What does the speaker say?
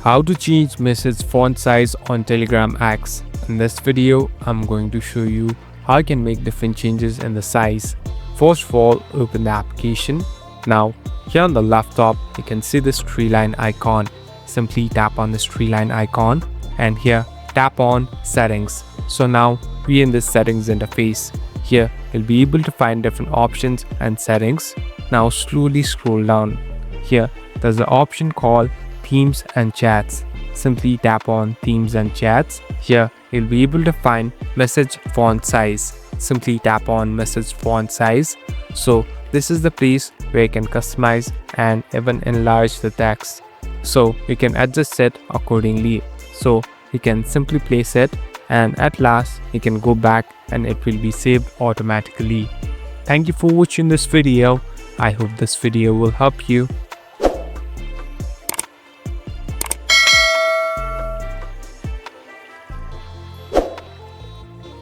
How to change message font size on Telegram X. In this video, I'm going to show you how you can make different changes in the size. First of all, open the application. Now, here on the left top, you can see this tree line icon. Simply tap on this tree line icon and here tap on settings. So now we in this settings interface. Here you'll be able to find different options and settings. Now slowly scroll down. Here there's an option called themes and chats. Simply tap on themes and chats. Here you'll be able to find message font size. Simply tap on message font size. So this is the place where you can customize and even enlarge the text. So you can adjust it accordingly. So you can simply place it and at last you can go back and it will be saved automatically. Thank you for watching this video. I hope this video will help you.